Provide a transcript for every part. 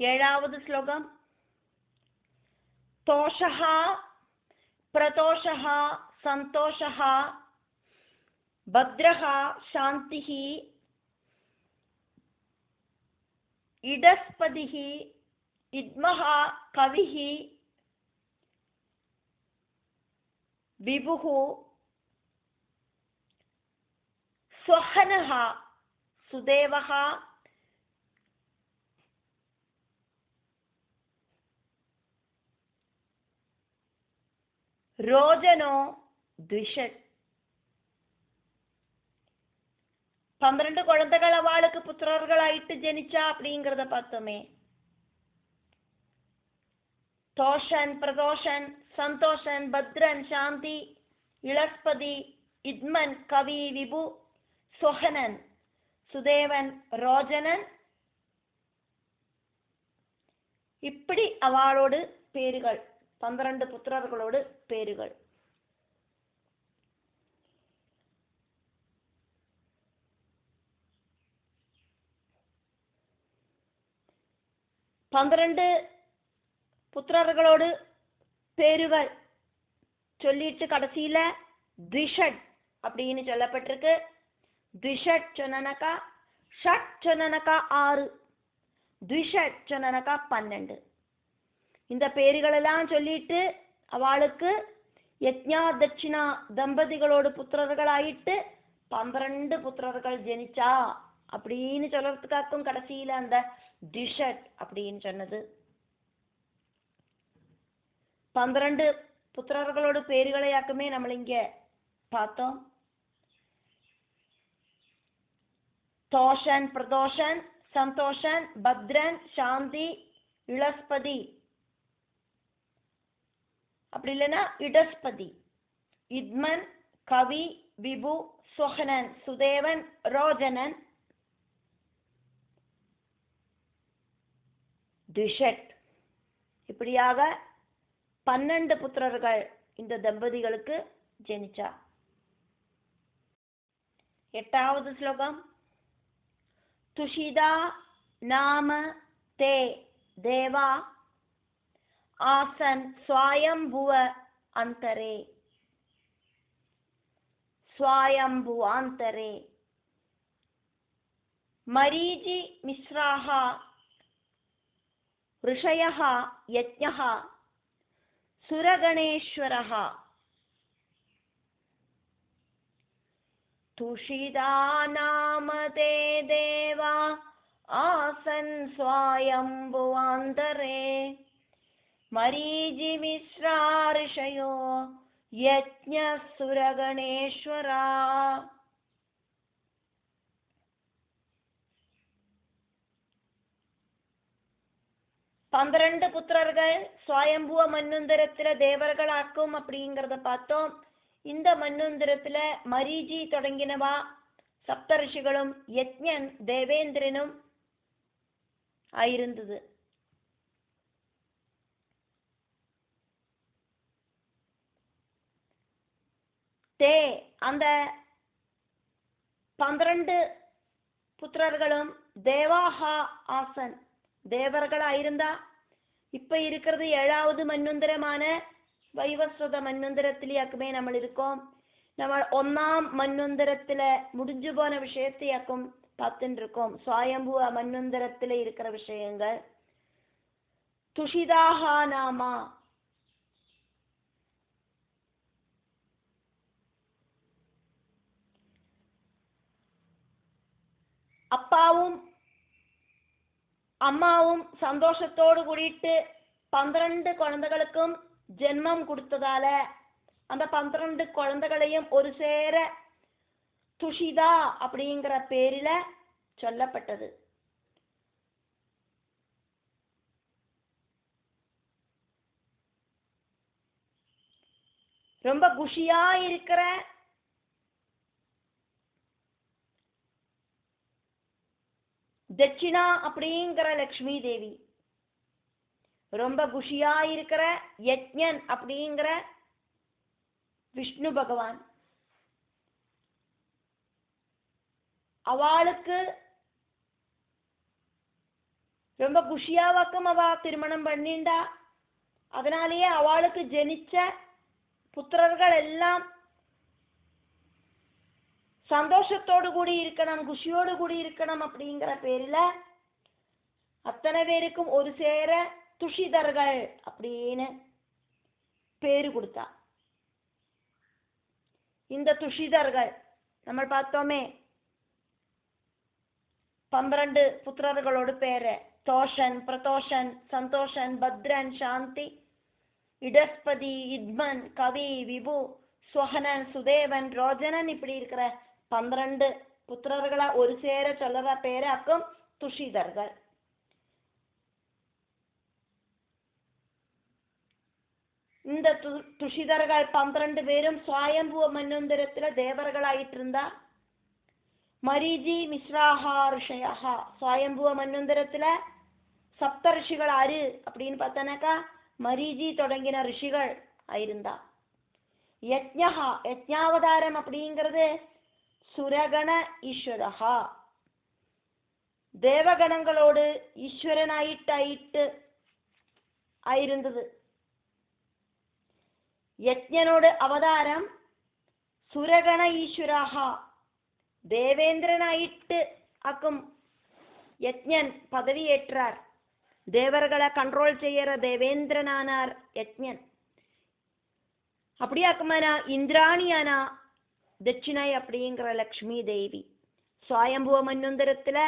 ഏഴാவது ശ്ലോകം. തോഷഃ പ്രതോഷഃ സന്തോഷഃ ഭദ്രഃ ശാന്തിഃ ഇടസ്പതിഃ ഇദ്മഃ കവിഃ വിഭുഃ സ്വഹനഃ സുദേവഃ രോചനോ ദ്വിഷത്. 12 குழந்தைகள் அவளுக்கு புத்திரர்களாயிட்டு ஜனிச்சா அப்படிங்கிறத பார்த்தோமே. தோஷன், பிரதோஷன், சந்தோஷன், பத்ரன், சாந்தி, இளஸ்பதி, இத்மன், கவி, விபு, சொஹனன், சுதேவன், ரோஜனன், இப்படி அவளோடு பேருகள், 12 புத்திரர்களோடு பேருகள். பன்னிரண்டு புத்திரர்களோடு பேருகள் சொல்லிட்டு கடைசியில த்விஷட் அப்படின்னு சொல்லப்பட்டிருக்கு. த்விஷட் சொன்னனக்கா, ஷட் சொன்னனக்கா 6, த்விஷட் சொன்னனக்கா 12. இந்த பேருகளெல்லாம் சொல்லிட்டு அவளுக்கு யஜ்ஞா தட்சிணா தம்பதிகளோடு புத்திரர்களாயிட்டு 12 புத்திரர்கள் ஜனிச்சா அப்படின்னு சொல்றதுக்காக்கும் கடைசியில அந்த த்விஷட் அப்படின்னு சொன்னது. 12 புத்திரர்களோடு பேருகளையாக்குமே நம்ம இங்க பார்த்தோம். தோஷன், பிரதோஷன், சந்தோஷன், பத்ரன், சாந்தி, இளஸ்பதி, அப்படி இல்லைன்னா இடஸ்பதி, இத்மன், கவி, விபு, சொஹனன், சுதேவன், ரோஜனன், த்விஷட். இப்படியாக 12 புத்திரர்கள் இந்த தம்பதிகளுக்கு ஜனிச்சா. 8வது ஸ்லோகம். துஷிதா நாம தே தேவா ஆசன் ஸ்வயம்புவ அந்தரே. ஸ்வயம்புவாந்தரே மரீஜி மிஸ்ராஹ ऋषयः यज्ञः सुरगणेश्वरः. तुषिदा नाम ते देवा आसन् स्वायम्भुवान्तरे मरीचिमिश्रा ऋषयो यज्ञः सुरगणेश्वरा. 12 புத்திரர்கள் ஸ்வயம்புவ மன்வந்தரத்துல தேவர்களாக்கும் அப்படிங்கிறத பார்த்தோம். இந்த மன்வந்தரத்துல மரீஜி தொடங்கினவா சப்தரிஷிகளும் யஜ்ஞன் தேவேந்திரனும் ஆயிருந்தது. தே அந்த 12 புத்திரர்களும் தேவாஹா ஆசன் தேவர்களாயிருந்தா. இப்ப இருக்கிறது 7வது மன்வந்தரமான வைவஸ்வத மன்வந்தரத்திலேயாக்குமே நம்ம இருக்கோம். நம்ம 1ஆம் மன்வந்தரத்துல முடிஞ்சு போன விஷயத்தையாக்கும் பார்த்துட்டு இருக்கோம். ஸ்வயம்புவ மன்வந்தரத்துல இருக்கிற விஷயங்கள். துஷிதாஹா நாமா அப்பாவும் அம்மாவும் சந்தோஷத்தோடு கூடிட்டு 12 குழந்தைகளுக்கும் ஜென்மம் கொடுத்ததால அந்த 12 குழந்தைகளையும் ஒரு சேர துஷிதா அப்படிங்கிற பேரில சொல்லப்பட்டது. ரொம்ப குஷியா இருக்கிற தட்சிணா அப்படிங்கிற லக்ஷ்மி தேவி, ரொம்ப குஷியா இருக்கிற யஜ்ஞன் அப்படிங்கிற விஷ்ணு பகவான், அவளுக்கு ரொம்ப குஷியாவாக்கும் அவ திருமணம் பண்ணிண்டா. அதனாலேயே அவளுக்கு ஜனிச்ச புத்திரர்கள் எல்லாம் சந்தோஷத்தோடு கூடி இருக்கணும், குஷியோடு கூடி இருக்கணும் அப்படிங்கிற பேரில் அத்தனை பேருக்கும் ஒரு சேர துஷிதர்கள் அப்படின்னு பேரு கொடுத்தா. இந்த துஷிதர்கள் நம்ம பார்த்தோமே 12 புத்திரர்களோட பேரு: தோஷன், பிரதோஷன், சந்தோஷன், பத்ரன், சாந்தி, இடஸ்பதி, இத்மன், கவி, விபு, ஸ்வஹனன், சுதேவன், ரோஜனன், இப்படி இருக்கிற 12 புத்திரர்களை ஒரு சேர சொல்லுற பேராக்கும் துஷிதர்கள். இந்த துஷிதர்கள் 12 பேரும் சுவாயம்புவ மன்வந்தரத்துல தேவர்களாயிட்டு இருந்தா. மரீஜி மிஸ்ராஹா ரிஷயா. சுவாயம்புவ மன்வந்தரத்துல சப்த ரிஷிகள் ஆறு அப்படின்னு பார்த்தானாக்கா மரீஜி தொடங்கின ரிஷிகள் ஆயிருந்தா. யஜ்ஞஹா, யஜ்ஞாவதாரம் அப்படிங்கிறது சுரகண ஈஸ்வரஹா, தேவகணங்களோடு ஈஸ்வரனாயிட்டு ஆயிருந்தது. யஜ்ஞனோட அவதாரம் சுரகண ஈஸ்வரஹா, தேவேந்திரனாயிட்டு ஆக்கும் யஜ்ஞன் பதவி ஏற்றார். தேவர்களை கண்ட்ரோல் செய்யற தேவேந்திரனானார் யஜ்ஞன். அப்படியாக்குமானா இந்திராணியானா தட்சிணை அப்படிங்கிற லக்ஷ்மி தேவி. சுவாயம்புவ மன்வந்தரத்துல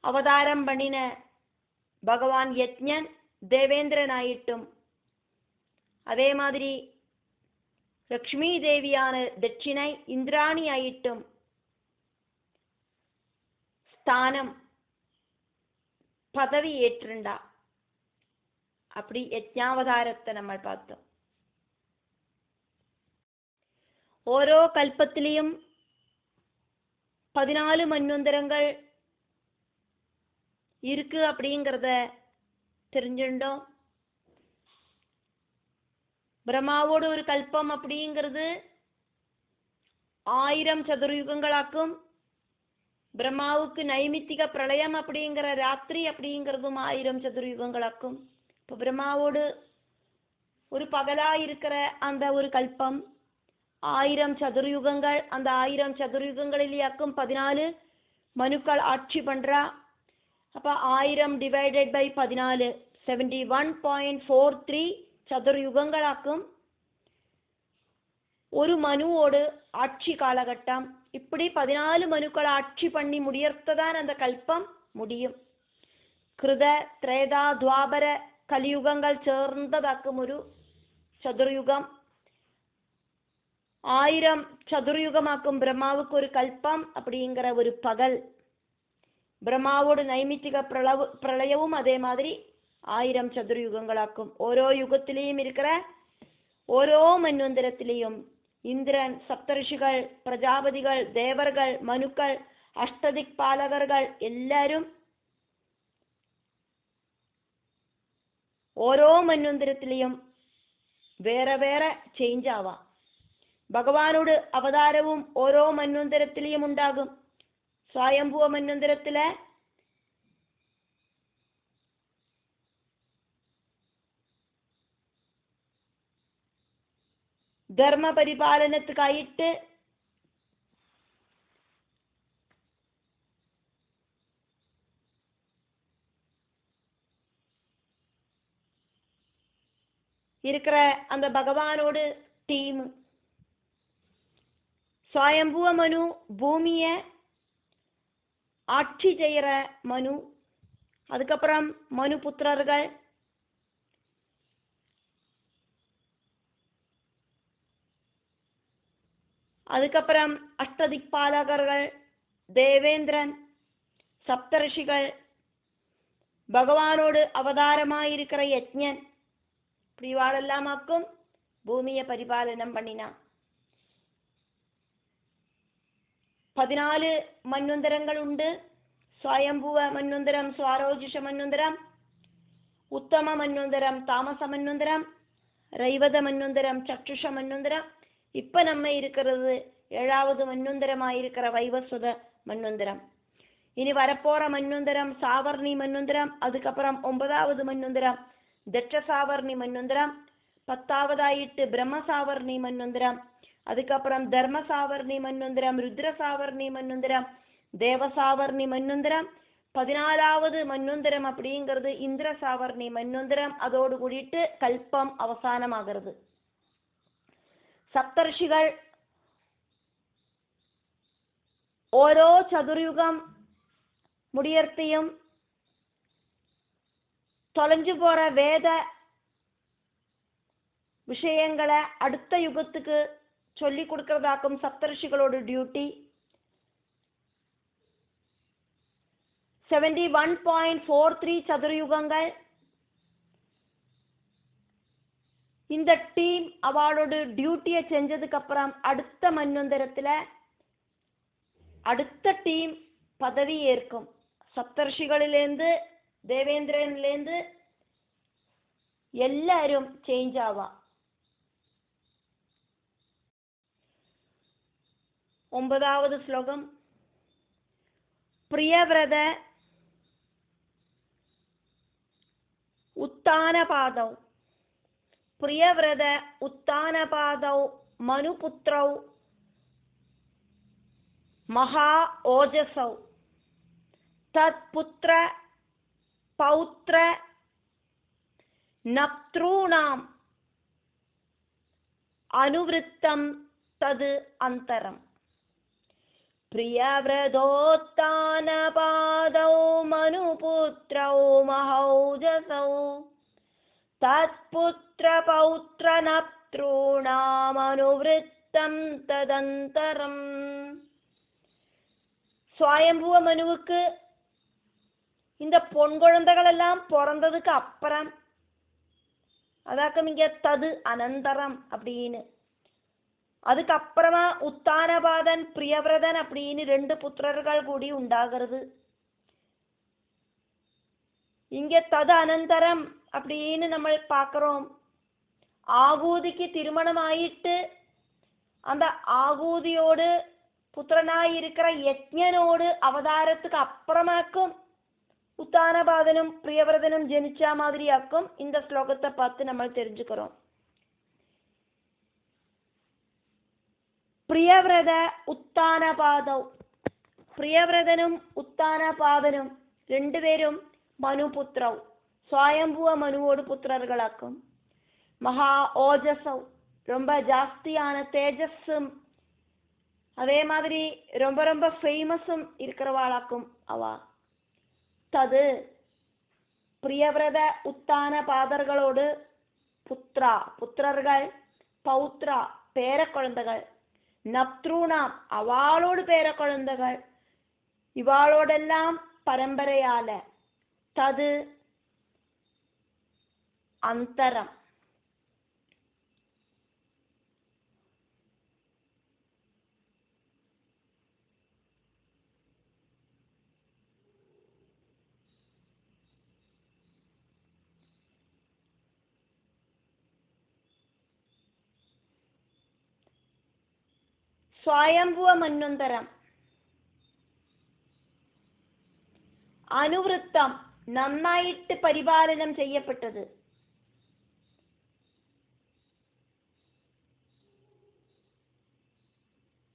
அவதாரம் பண்ணின பகவான் யஜ்ஞன் தேவேந்திரனாயிட்டும், அதே மாதிரி லக்ஷ்மி தேவியான தட்சிணை இந்திராணி ஆயிட்டும் ஸ்தானம் பதவி ஏற்றுண்டா. அப்படி யஜ்ஞாவதாரத்தை நம்ம பார்த்தோம். ஓரோ கல்பத்திலையும் 14 மன்வந்தரங்கள் இருக்கு அப்படிங்கிறத தெரிஞ்சுட்டோம். பிரம்மாவோட ஒரு கல்பம் அப்படிங்கிறது 1000 சதுர்யுகங்களாக்கும். பிரம்மாவுக்கு நைமித்திக பிரளயம் அப்படிங்கிற ராத்திரி அப்படிங்கிறதும் 1000 சதுர்யுகங்களாக்கும். இப்போ பிரம்மாவோடு ஒரு பகலா இருக்கிற அந்த ஒரு கல்பம் 1000 சதுர்யுகங்கள். அந்த 1000 சதுர்யுகங்களிலேயாக்கும் 14 மனுக்கள் ஆட்சி பண்றா. அப்போ 1000 டிவைடட் பை 14 71.43 சதுர்யுகங்களாக்கும் ஒரு மனுவோடு ஆட்சி காலகட்டம். இப்படி 14 மனுக்கள் ஆட்சி பண்ணி முடியறதுதான் அந்த கல்பம் முடியும். கிருத, திரேதா, துவாபர, கலியுகங்கள் சேர்ந்ததாக்கும் ஒரு சதுர்யுகம். 1000 சதுர்யுகமாக்கும் பிரம்மாவுக்கு ஒரு கல்பம் அப்படிங்கிற ஒரு பகல். பிரம்மாவோட நைமித்திக பிரளயவும் அதே மாதிரி 1000 சதுர்யுகங்களாக்கும். ஓரோ யுகத்திலையும் இருக்கிற ஓரோ மன்வந்தரத்திலையும் இந்திரன், சப்தரிஷிகள், பிரஜாபதிகள், தேவர்கள், மனுக்கள், அஷ்டதிக் பாலகர்கள் எல்லாரும் ഓരോ മന്വന്തരത്തിലെയും വേറെ വേറെ ചേഞ്ച് ആവാം. ഭഗവാനോട് അവതാരവും ഓരോ മന്വന്തരത്തിലെയും ഉണ്ടാകും. സ്വയംഭുവ മന്വന്തരത്തിലെ ധർമ്മപരിപാലനത്തിനായിട്ട് இருக்கிற அந்த பகவானோடு டீம். சுவயம்புவ மனு பூமியை ஆட்சி செய்கிற மனு. அதுக்கப்புறம் மனு புத்திரர்கள், அதுக்கப்புறம் அஷ்டதிக்பாலகர்கள், தேவேந்திரன், சப்தரிஷிகள், பகவானோடு அவதாரமாயிருக்கிற யஜ்ஞன், இப்படி வாழெல்லாமாக்கும் பூமியை பரிபாலனம் பண்ணினான். 14 மன்வந்தரங்கள் உண்டு. സ്വയംഭുവ മന്വന്തരം, സ്വാരോജിഷ മന്വന്തരം, ഉത്തമ മന്വന്തരം, താമസ മന്വന്തരം, രൈവത മന്വന്തരം, ചക്ഷുഷ മന്വന്തരം. இப்ப நம்ம இருக்கிறது ஏழாவது மன்வந்தரமாயிருக்கிற வைவஸ்வத மன்வந்தரம். இனி வரப்போற மன்வந்தரம் சாவர்ணி மன்வந்தரம். அதுக்கப்புறம் 9வது மன்வந்தரம் தட்ச சாவர்ணி மன்வந்தரம். 10வதாயிட்டு பிரம்ம சாவர்ணி மன்வந்தரம். அதுக்கப்புறம் தர்ம சாவர்ணி மன்வந்தரம், ருத்ர சாவர்ணி மன்வந்தரம், தேவ சாவர்ணி மன்வந்தரம். 14வது மன்வந்தரம் அப்படிங்கிறது இந்திர சாவர்ணி மன்வந்தரம். அதோடு கூடிட்டு கல்பம் அவசானமாகிறது. സപ്തർഷികൾ ഓരോ ചതുർയുഗം முடியறத்தையும் தொலைஞ்சு போற வேத விஷயங்களை அடுத்த யுகத்துக்கு சொல்லி கொடுக்கறதாக்கும் சப்தர்ஷிகளோட டியூட்டி. 71.43 சதுர்யுகங்கள் இந்த டீம் அவளோட டியூட்டியை செஞ்சதுக்கு அப்புறம் அடுத்த மன்வந்தரத்துல அடுத்த டீம் பதவி ஏற்கும். സപ്തർഷികളിലേந்து ദേവേന്ദ്രനിലേந்து എല്ലാരും ചേഞ്ച് ആവാം. 9வது ശ്ലോകം. പ്രിയവ്രത ഉത്താനപാദൗ പ്രിയവ്രത ഉത്താനപാദൗ മനുപുത്രൗ മഹാ ഓജസൗ തത്പുത്ര പൗത്ര നപ്തॄണാം അനുവൃത്തം തത് അന്തരം. പ്രിയവ്രതോത്താനപാദൗ മനുപുത്രൗ മഹൗജസൗ തത്പുത്ര പൗത്ര നപ്തॄണാം അനുവൃത്തം തദന്തരം. சுவாயம்புவ மனுவுக்கு இந்த பொன் குழந்தைகளெல்லாம் பிறந்ததுக்கு அப்புறம் அதாக்கும் இங்க தது அனந்தரம் அப்படின்னு. அதுக்கப்புறமா உத்தானபாதன் பிரியவிரதன் அப்படின்னு 2 புத்திரர்கள் கூடி உண்டாகிறது. இங்க தது அனந்தரம் அப்படின்னு நம்ம பார்க்கிறோம். ஆகூதிக்கு திருமணம் ஆயிட்டு அந்த ஆகூதியோடு புத்திரனாயிருக்கிற யஜ்ஞனோடு அவதாரத்துக்கு அப்புறமாக்கும் உத்தானபாதனும் பிரியவிரதனும் ஜனிச்சா மாதிரியாக்கும் இந்த ஸ்லோகத்தை பார்த்து நம்ம தெரிஞ்சுக்கிறோம். பிரியவிரத உத்தானபாதௌ பிரியவிரதனும் உத்தானபாதனும் 2 பேரும் மனுபுத்திரௌ சுவாயம்புவ மனுவோடு புத்திரர்களாக்கும். மகா ஓஜசௌ ரொம்ப ஜாஸ்தியான தேஜஸும் அதே மாதிரி ரொம்ப ரொம்ப ஃபேமஸும் இருக்கிறவாளாக்கும் அவா. தது பிரியவிரத உத்தான பாதர்களோடு புத்ரா புத்திரர்கள் பௌத்ரா பேர குழந்தைகள் நப்த்ரூணாம் அவளோடு பேர குழந்தைகள் இவாளோடெல்லாம் பரம்பரையால தது அந்தரம். സ്വായംഭുവ മന്വന്തരം അനുവൃത്തം നന്നായിട്ട് പരിപാലനം ചെയ്യപ്പെട്ടത്.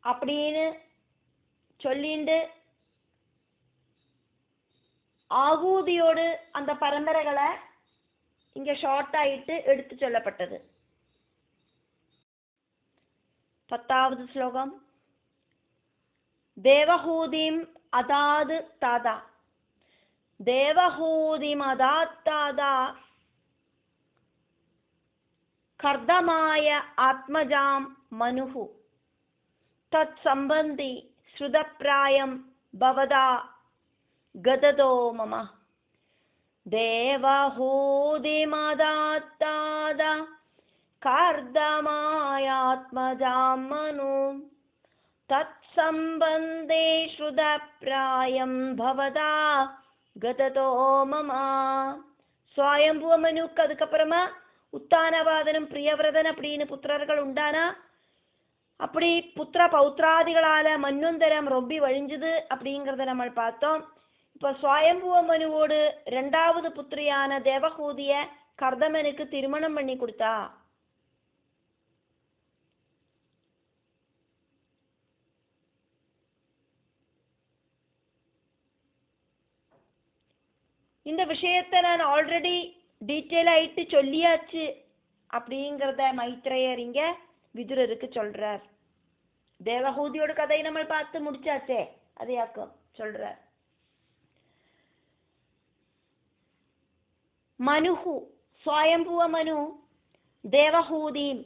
அப்படின்னு சொல்லிண்டு ஆகூதியோடு அந்த பரம்பரைகளை இங்க ஷார்ட் ஆயிட்டு எடுத்து சொல்லப்பட்டது. 10வது ஸ்லோகம். தேவஹூதிம் அதாது தாதா தேவஹூதிம் அதாத் தாதா கர்தமாய ஆத்மஜாம் மனுஹு தத் சம்பந்தி ஸ்ருதப்ராயம் பவதா கததோ மம. தேவஹூதிம் அதாத் தாதா கர்தமாயாத்மஜாம் மனு தத் சம்பந்தே ஸ்ருதப்ராயம் பவதா கததோ மம. சுவாயம்புவ மனுக்கு அதுக்கப்புறமா உத்தானபாதனும் பிரியவிரதன் அப்படின்னு புத்திரர்கள் உண்டானா அப்படி புத்திர பௌத்ராதிகளால மன்வந்தரம் ரொம்ப வழிஞ்சுது அப்படிங்கிறத நம்ம பார்த்தோம். இப்போ சுவயம்புவ மனுவோடு ரெண்டாவது புத்திரியான தேவஹூதிய கர்தமனுக்கு திருமணம் பண்ணி கொடுத்தா. இந்த விஷயத்தை நான் ஆல்ரெடி டீட்டெயில் ஆயிட்டு சொல்லியாச்சு அப்படிங்கிறத மைத்ரேயர் இங்க விதுரருக்கு சொல்றார். தேவஹூதியோட கதையை நம்ம பார்த்து முடிச்சாச்சே, அதையாக்கும் சொல்றார். மனுஹு சுவயம்புவ மனு தேவஹூதியும்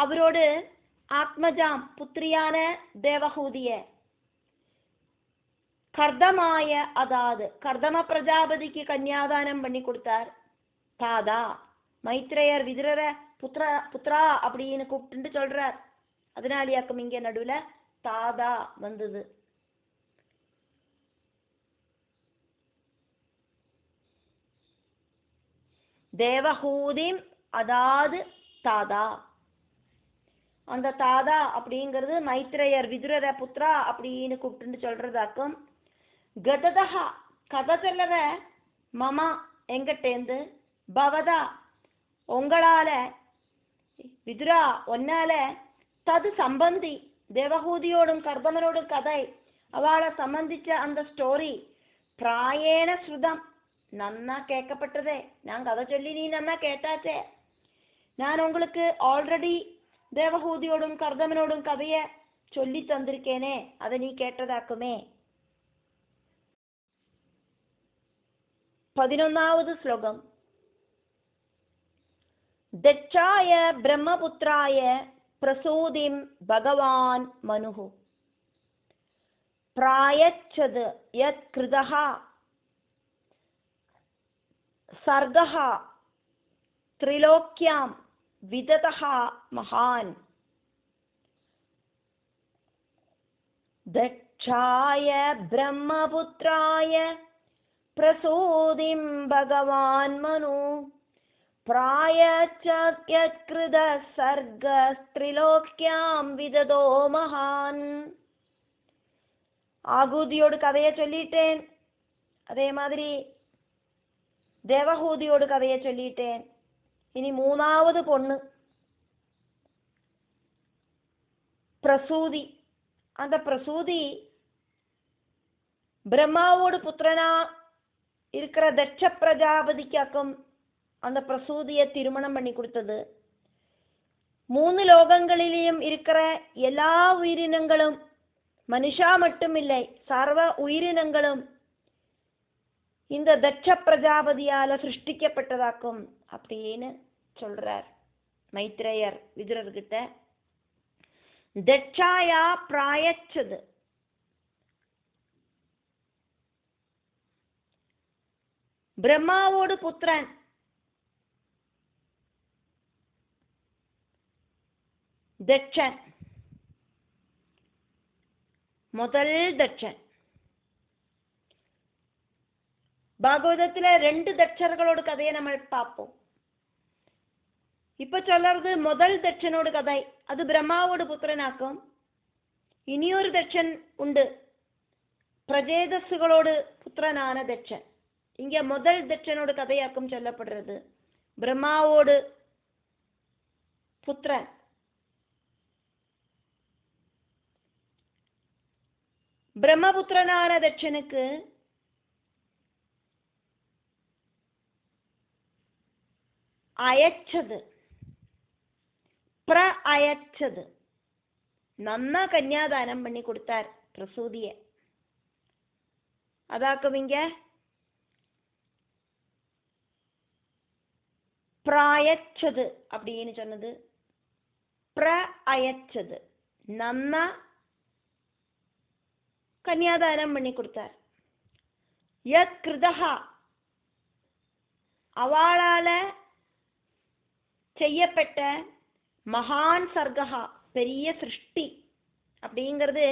அவரோடு ஆத்மஜாம் புத்திரியான தேவஹூதிய கர்தமாய அதாவது கர்தம பிரஜாபதிக்கு கன்யாதானம் பண்ணி கொடுத்தார். தாதா மைத்ரேயர் விதுரரை புத்ரா அப்படின்னு கூப்பிட்டு சொல்றார். அதனாலயாக்கும் இங்க நடுவுல தாதா வந்தது. தேவஹூதிம் அதாவது தாதா. அந்த தாதா அப்படிங்கிறது மைத்ரேயர் விதுரர புத்ரா அப்படின்னு கூப்பிட்டு சொல்றதாக்கும். கததா கதை சொல்லற மமா எங்கிட்டேந்து பவதா உங்களால விதுரா ஒன்னால தது சம்பந்தி தேவஹூதியோடும் கர்தமனோடும் கதை அவளை சம்பந்திச்ச அந்த ஸ்டோரி பிராயேண ஸ்ருதம் நன்னா கேட்கப்பட்டதே. நான் கதை சொல்லி நீ நன்னா கேட்டாச்சே. நான் உங்களுக்கு ஆல்ரெடி தேவஹூதியோடும் கர்தமனோடும் கதைய சொல்லி தந்திருக்கேனே, அதை நீ கேட்டதாக்குமே. 11வது ஸ்லோகம். தச்சாய பிரம்மபுத்ராய பிரசூதிம் பகவான் மனுஹு பிராயச்சது யத் கிருதஹ சர்கஹ த்ரிலோக்யாம் விததஹ மகான். தச்சாய பிரம்மபுத்ராய பிரசூதிம் பகவான் மனு பிராயச்சத் யத் கிருத சர்க த்ரிலோக்யாம் விததோ மகான். ஆகூதியோடு கதையை சொல்லிட்டேன். அதே மாதிரி தேவஹூதியோடு கதையை சொல்லிட்டேன். இனி 3வது பொண்ணு பிரசூதி. அந்த பிரசூதி பிரம்மாவோடு புத்திரனா இருக்கிற தட்ச பிரஜாபதிக்காக்கும் அந்த பிரசூதியை திருமணம் பண்ணி கொடுத்தது. 3 லோகங்களிலும் இருக்கிற எல்லா உயிரினங்களும் மனுஷா மட்டுமில்லை சர்வ உயிரினங்களும் இந்த தட்ச பிரஜாபதியால சிருஷ்டிக்கப்பட்டதாக்கும் அப்படின்னு சொல்றார் மைத்ரேயர் விதுரர்கிட்ட. தட்சாயா பிராயச்சது பிரம்மாவோடு புத்திரன் தட்சன், முதல் தட்சன். பாகவதத்துல 2 தட்சர்களோட கதையை நம்ம பார்ப்போம். இப்ப சொல்றது முதல் தட்சனோட கதை. அது பிரம்மாவோட புத்திரனாக்கும். இனியொரு தட்சன் உண்டு, பிரஜேதசுகளோடு புத்திரனான தட்சன். இங்க முதல் தட்சனோட கதையாக்கும் சொல்லப்படுறது. பிரம்மாவோடு புத்திரன். பிரம்மபுத்திரனான தட்சனுக்கு அயச்சது அயச்சது நன்னா கன்யாதானம் பண்ணி கொடுத்தார் பிரசூதிய. அதாக்கும் இங்க பிராயச்சது அப்படின்னு சொன்னது. அயச்சது நன்னா கன்யாதானம் பண்ணி கொடுத்தார். யத் கிருதஹா அவளால செய்யப்பட்ட மகான் சர்கஹா பெரிய சிருஷ்டி அப்படிங்கிறது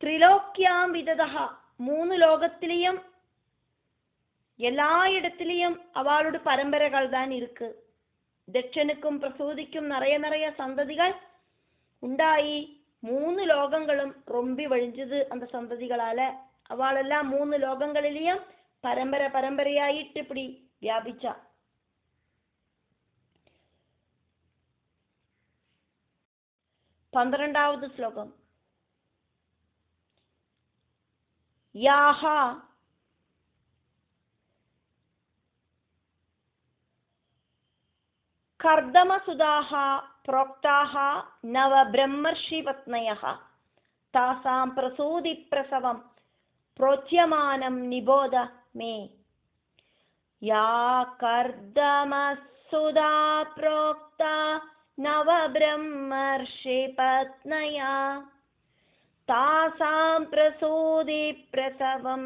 த்ரிலோக்கியாம் விததஹா 3 லோகத்திலையும் எல்லா இடத்திலையும் அவளோட பரம்பரைகள் தான் இருக்கு. ദക്ഷനുക്കും പ്രസൂതിക്കും நிறைய சந்ததிகள் ഉണ്ടായി. 3 ലോകങ്ങളും ரொம்பி வழிஞ்சது அந்த சந்ததிகளால. அவளெல்லாம் 3 ലോകങ്ങളിലെയും പരമ്പരയായിട്ട് இப்படி വ്യാപിച്ച. 12வது ശ്ലോകം. യാഹ കർദമസുതാഹ പ്രോക്താഹ നവ ബ്രഹ്മർഷിപത്നയഃ താസാം പ്രസൂതി പ്രസവം പ്രോച്യമാനം നിബോധ മേ. യാ കർദമസുതാ പ്രോക്താ നവ ബ്രഹ്മർഷിപത്നയഃ താസാം പ്രസൂതി പ്രസവം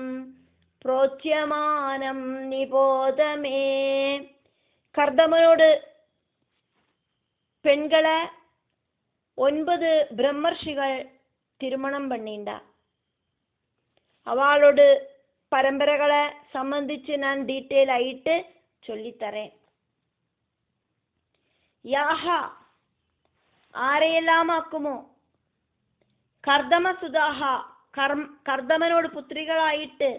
പ്രോച്യമാനം നിബോധ മേ. കർദമനോട് പെൺകളെ 9 ബ്രഹ്മർഷികൾ തിരുമണം പണിണ്ട. അവളോട് പരമ്പരകളെ സംബന്ധിച്ച് ഞാൻ ഡീറ്റെയിൽ ആയിട്ട് ചൊല്ലിത്തരേൻ. യാഹ ആരെയെല്ലാം ആക്കുമോ? കർദമസുതാഹ കർദമനോട് പുത്രികളായിട്ട്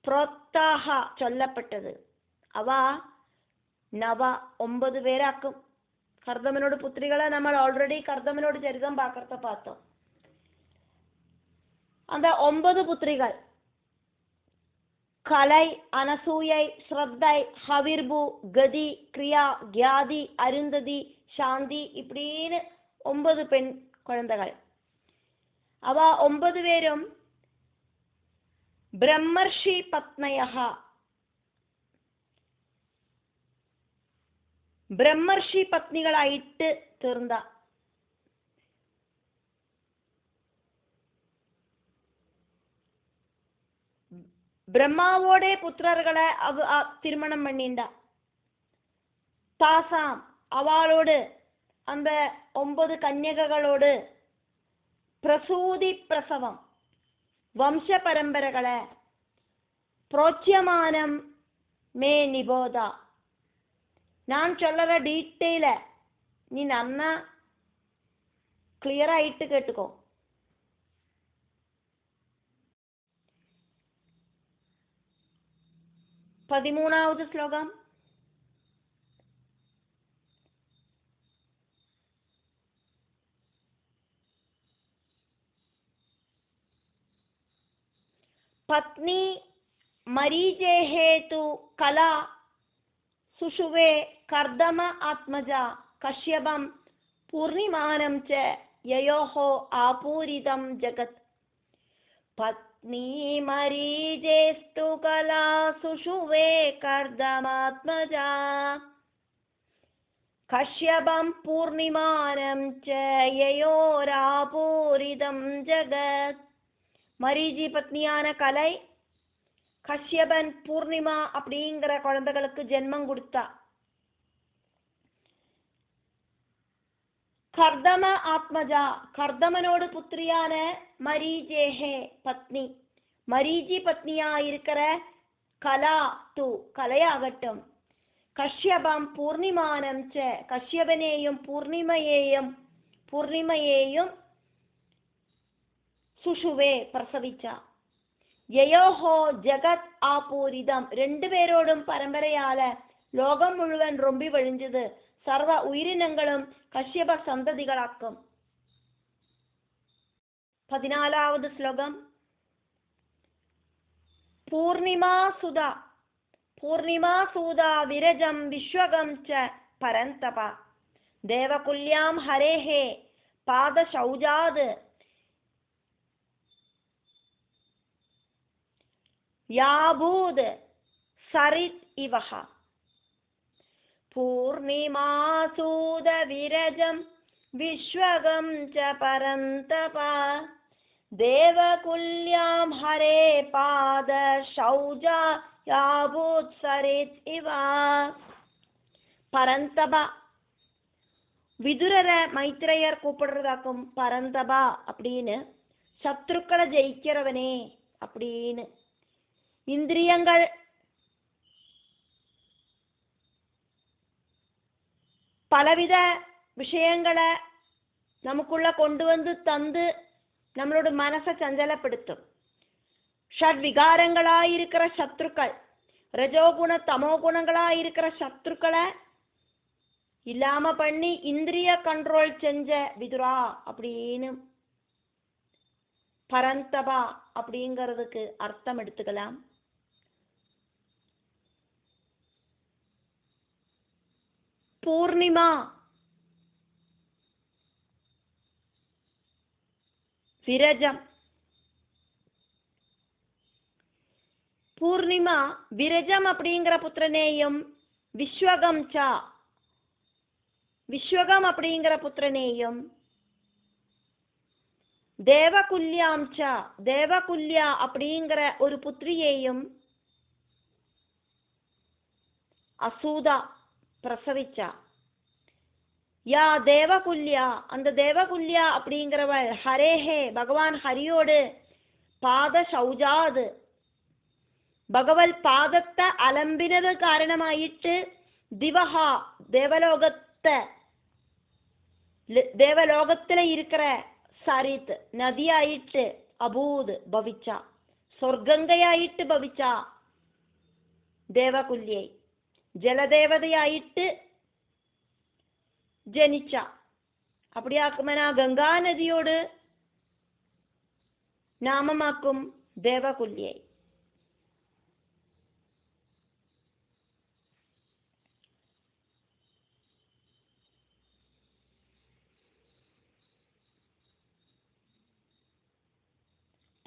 പ്രോക്താഹ ചൊല്ലപ്പെട്ടത്. അവ നവ 9 പേരാക്കും. കർദമനോട് പുത്രികളെ നമ്മൾ ഓൾറെഡി കർദമനോട് ചരിതം പാക്കർത്ത പാത്തോ. அந்த 9 പുത്രികൾ കലൈ, അനസൂയൈ, ശ്രദ്ധൈ, ഹവിർഭു, ഗതി, ക്രിയ, ഗ്യാതി, അരുന്ധതി, ശാന്തി இப்படின்னு 9 பெண் குழந்தைகள். അവ 9 പേരും ബ്രഹ്മർഷി പത്നയഃ ബ്രഹ്മർഷി പത്നികളായിട്ട് തീർന്ന. ബ്രഹ്മാവോടെ പുത്രർകളെ തിരുമണം പണിണ്ട. താസാം അവളോട് அந்த 9 കന്യകകളോട് പ്രസൂതി പ്രസവം വംശപരമ്പരകളെ പ്രോച്യമാനം മേ നിബോധ ഞാൻ ചൊല്ലற ഡീറ്റെയില് നീ നന്ന ക്ലിയർ ആയിട്ട് കേട്ടുക്കോ. 13வது ശ്ലോകം. പത്നി മരീചേഹേതു കലാ സുഷുവേ കർദമ ആത്മജ കശ്യപം പൂർണിമാനം ച യയോഹോ ആപൂരിതം ജഗത്. പത്നി മരീചേസ്തു കലാ സുഷുവേ കർദമാത്മജ കശ്യപം പൂർണിമാനം ച യയോരാപൂരിതം ജഗത്. மரீஜி பத்னியான கலை கஷ்யபன் பூர்ணிமா அப்படிங்கிற குழந்தைகளுக்கு ஜென்மம் கொடுத்தா. கர்தம ஆத்மஜா கர்தமனோடு புத்திரியான மரீஜேஹே பத்னி மரீஜி பத்னியா இருக்கிற கலா து கலையாகட்டும். கஷ்யபம் பூர்ணிமானம் ச கஷ்யபனேயும் பூர்ணிமையேயும் സുഷുവേ പ്രസവിച്ച. യയോഹോ ജഗത് ആപൂരിതം 2 പേരോടും പരമ്പരയാല് ലോകം മുഴുവൻ റൊമ്പി വഴിഞ്ഞത്. സർവ ഉയിരിനങ്ങളും കശ്യപ സന്തതികളാക്കും. 14வது ശ്ലോകം. പൂർണിമാസുത വിരജം വിശ്വകം ച പരന്തപ ദേവകുല്യാം ഹരേഹേ പാദശൗചാത് യാഭൂത് സരിത് ഇവഹ. പൂർണിമാസൂത വിരജം വിശ്വകം ച പരന്തപ ദേവകുല്യാം ഹരേ പാദ ശൗച യാഭൂത് സരിത് ഇവ. പരന്തപ விதுரரை மைத்ரேயர் கூப்பிடுறதாக்கும் பரந்தபா அப்படின்னு. சத்ருக்களை ஜெயிக்கிறவனே அப்படின்னு. இந்திரியங்கள் பலவித விஷயங்களை நமக்குள்ள கொண்டு வந்து தந்து நம்மளோட மனசை சஞ்சலப்படுத்தும். ஷட்விகாரங்களாயிருக்கிற சத்ருக்கள், ரஜோகுண தமோ குணங்களாயிருக்கிற சத்ருக்களை இல்லாம பண்ணி இந்திரிய கண்ட்ரோல் செஞ்ச விதுரா அப்படின்னு பரந்தபா அப்படிங்கிறதுக்கு அர்த்தம் எடுத்துக்கலாம். பூர்ணிமா விரஜம். பூர்ணிமா விரஜம் அப்படிங்கிற புத்திரனேயும் விஸ்வகம் சா விஸ்வகம் அப்படிங்கிற புத்திரனேயும் தேவகுல்யாம் சா தேவகுல்யா அப்படிங்கிற ஒரு புத்திரியையும் அசூதா பிரசவிச்சா. யா தேவகுல்யா, அந்த தேவகுல்யா அப்படிங்கிறவள் ஹரேஹே பகவான் ஹரியோடு பாத சௌஜாது பகவல் பாதத்தை அலம்பினது காரணமாயிட்டு திவஹா தேவலோகத்துல இருக்கிற சரித் நதியாயிட்டு அபூத் பவிச்சா சொர்க்கங்கையாயிட்டு பவிச்சா. தேவகுல்யை ஜலதேவதையாயிட்டு ജനിച്ച. அப்படியாக்குമനാ ഗംഗാ നദിയോട് നാമമാക്കും ദേവകുല്യെ.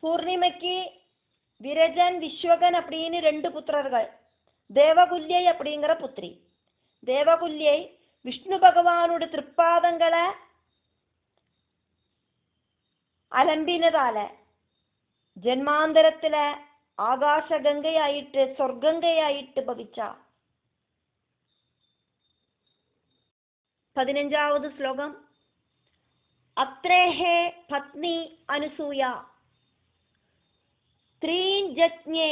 பூர்ணிமைக்கு விரஜன் விஸ்வகன் அப்படின்னு 2 புத்திரர்கள். தேவகுல்யை அப்படிங்கிற புத்திரி. தேவகுல்யை விஷ்ணு பகவானோட திருப்பாதங்களை அலம்பினதால ஜென்மாந்தரத்துல ஆகாச கங்கையாயிட்டு சொர்க்கங்கையாயிட்டு பவிச்சா. 15வது ஸ்லோகம். அத்ரேஹே பத்னி அனுசூயா த்ரீன் ஜஜ்ஞே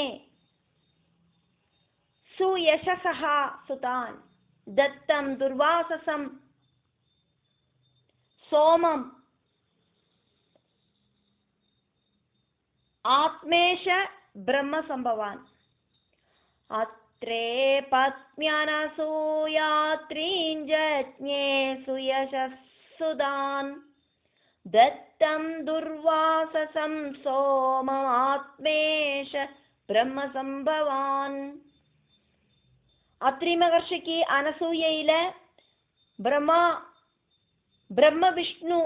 சுயசஸஹ சுதான் दत्तम दुर्वाससम सोमम आत्मेश ब्रह्म संभवान. अत्रे पत्न्यानसूयात्रीञ्जज्ञे सुयशस्सुदान दत्तम दुर्वाससम सोमम आत्मेश ब्रह्म संभवान. അത്രി മഹർഷിക്ക് അനസൂയയിലെ ബ്രഹ്മ വിഷ്ണു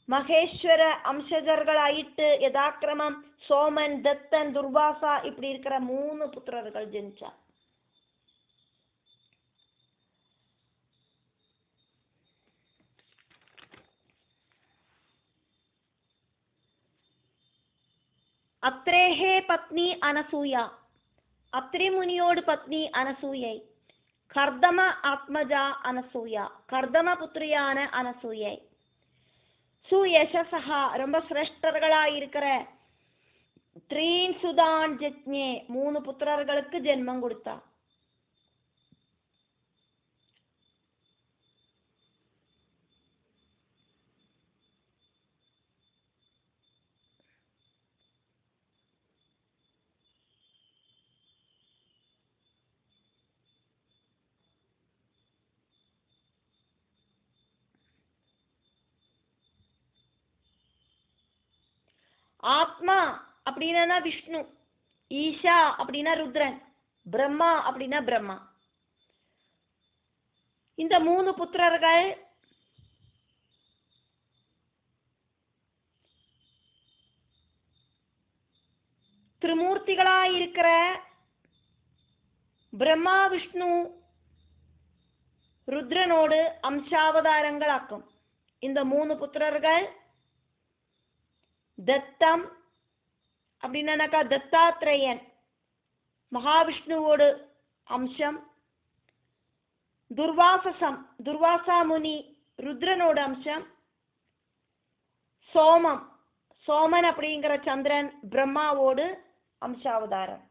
മഹേശ്വര അംശജர்களாயிட்டு യഥാക്രമം സോമൻ ദത്തൻ ദുർവാസ இப்படி இருக்கிற 3 புத்திரர்கள் ஜனிச்சா. அத்ரேஹே பத்னி அனசூயா அத்ரி முனியோடு பத்னி அனசூயை. கர்தம ஆத்மஜா அனசூயா கர்தம புத்திரியான அனசூயை. சுயசஸஹ ரொம்ப சிரேஷ்டர்களாயிருக்கிற த்ரீன் சுதான் ஜஜ்ஞே 3 புத்திரர்களுக்கு ஜென்மம் கொடுத்தா. ஆத்மா அப்படின்னா விஷ்ணு, ஈஷா அப்படின்னா ருத்ரன், பிரம்மா அப்படின்னா பிரம்மா. இந்த 3 புத்திரர்கள் திரிமூர்த்திகளாயிருக்கிற பிரம்மா விஷ்ணு ருத்ரனோடு அம்சாவதாரங்களாக்கும். இந்த 3 புத்திரர்கள் தத்தம் அப்படின்னாக்கா தத்தாத்ரேயன் மகாவிஷ்ணுவோடு அம்சம், துர்வாசசம் துர்வாசா முனி ருத்ரனோட அம்சம், சோமன் அப்படிங்கிற சந்திரன் பிரம்மாவோடு அம்சாவதாரம்.